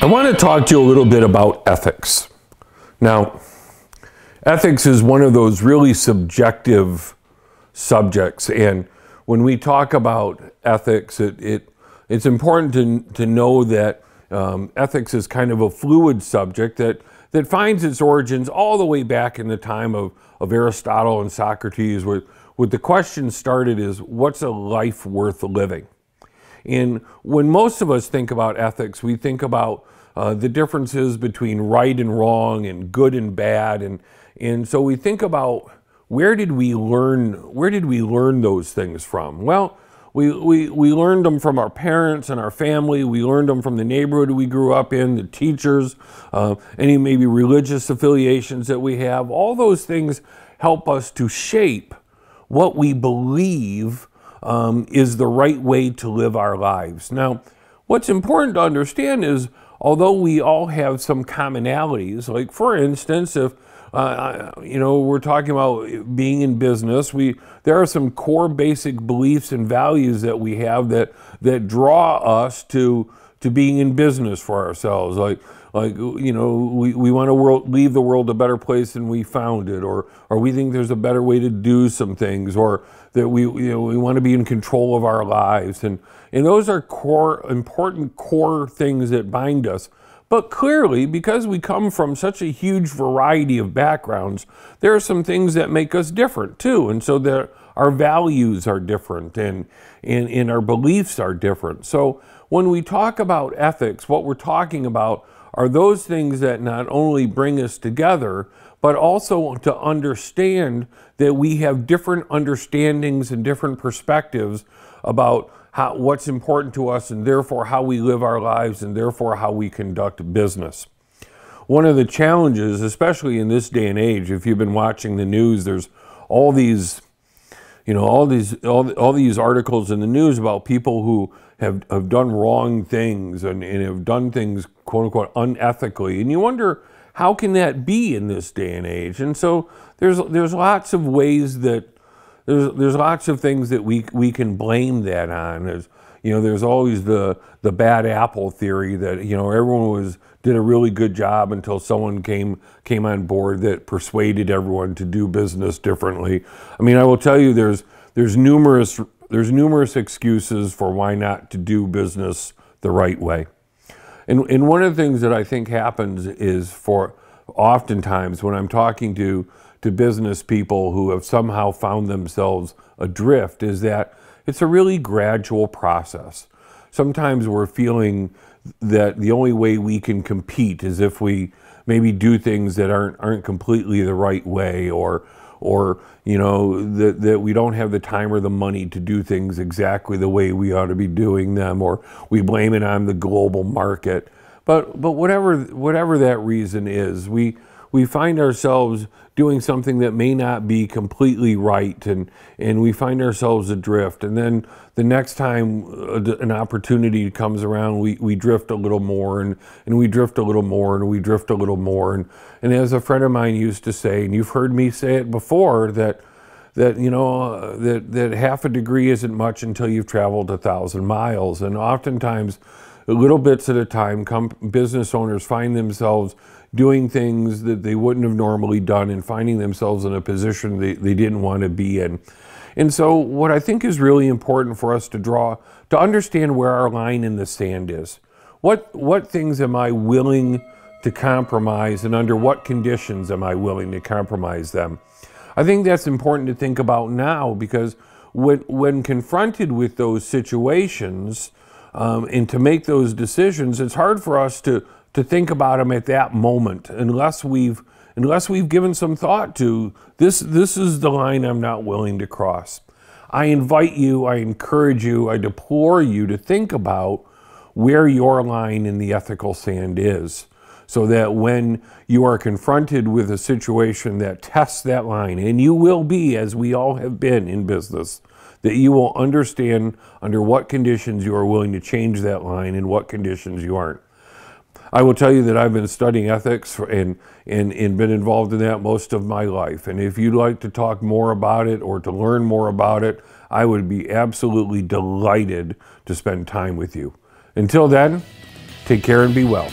I want to talk to you a little bit about ethics. Now, ethics is one of those really subjective subjects, and when we talk about ethics, it's important to know that ethics is kind of a fluid subject that finds its origins all the way back in the time of Aristotle and Socrates, where the question started is, what's a life worth living? And when most of us think about ethics, we think about the differences between right and wrong and good and bad, and so we think about where did we learn those things from? Well, we learned them from our parents and our family. We learned them from the neighborhood we grew up in, the teachers, any maybe religious affiliations that we have. All those things help us to shape what we believe is the right way to live our lives. Now, what's important to understand is, although we all have some commonalities, like for instance, if we're talking about being in business, there are some core basic beliefs and values that we have that draw us to being in business for ourselves. We want to leave the world a better place than we found it, or we think there's a better way to do some things, or that we want to be in control of our lives, and those are important core things that bind us. But clearly, because we come from such a huge variety of backgrounds, there are some things that make us different too, and so our values are different, and our beliefs are different. So when we talk about ethics, what we're talking about are those things that not only bring us together, but also to understand that we have different understandings and different perspectives about what's important to us, and therefore how we live our lives, and therefore how we conduct business. One of the challenges, especially in this day and age, if you've been watching the news, there's all these articles in the news about people who have done wrong things and have done things, quote unquote, unethically. And you wonder, how can that be in this day and age? And so there's lots of ways that there's lots of things that we can blame that on. There's always the bad apple theory that everyone did a really good job until someone came on board that persuaded everyone to do business differently. I mean, I will tell you, there's numerous excuses for why not to do business the right way. And one of the things that I think happens is, for oftentimes when I'm talking to business people who have somehow found themselves adrift, is that it's a really gradual process. Sometimes we're feeling that the only way we can compete is if we maybe do things that aren't completely the right way, or that we don't have the time or the money to do things exactly the way we ought to be doing them, or we blame it on the global market. But whatever that reason is, we find ourselves doing something that may not be completely right, and we find ourselves adrift. And then the next time an opportunity comes around, we drift a little more, and we drift a little more, and we drift a little more. And as a friend of mine used to say, and you've heard me say it before, that half a degree isn't much until you've traveled 1,000 miles. And oftentimes, little bits at a time, business owners find themselves doing things that they wouldn't have normally done, and finding themselves in a position they didn't want to be in. And so what I think is really important for us to understand where our line in the sand is. What things am I willing to compromise, and under what conditions am I willing to compromise them? I think that's important to think about now, because when confronted with those situations, and to make those decisions, it's hard for us to think about them at that moment unless we've given some thought to this is the line I'm not willing to cross. I invite you, I encourage you, I deplore you to think about where your line in the ethical sand is, so that when you are confronted with a situation that tests that line, and you will be, as we all have been in business, that you will understand under what conditions you are willing to change that line and what conditions you aren't. I will tell you that I've been studying ethics and been involved in that most of my life. And if you'd like to talk more about it or to learn more about it, I would be absolutely delighted to spend time with you. Until then, take care and be well.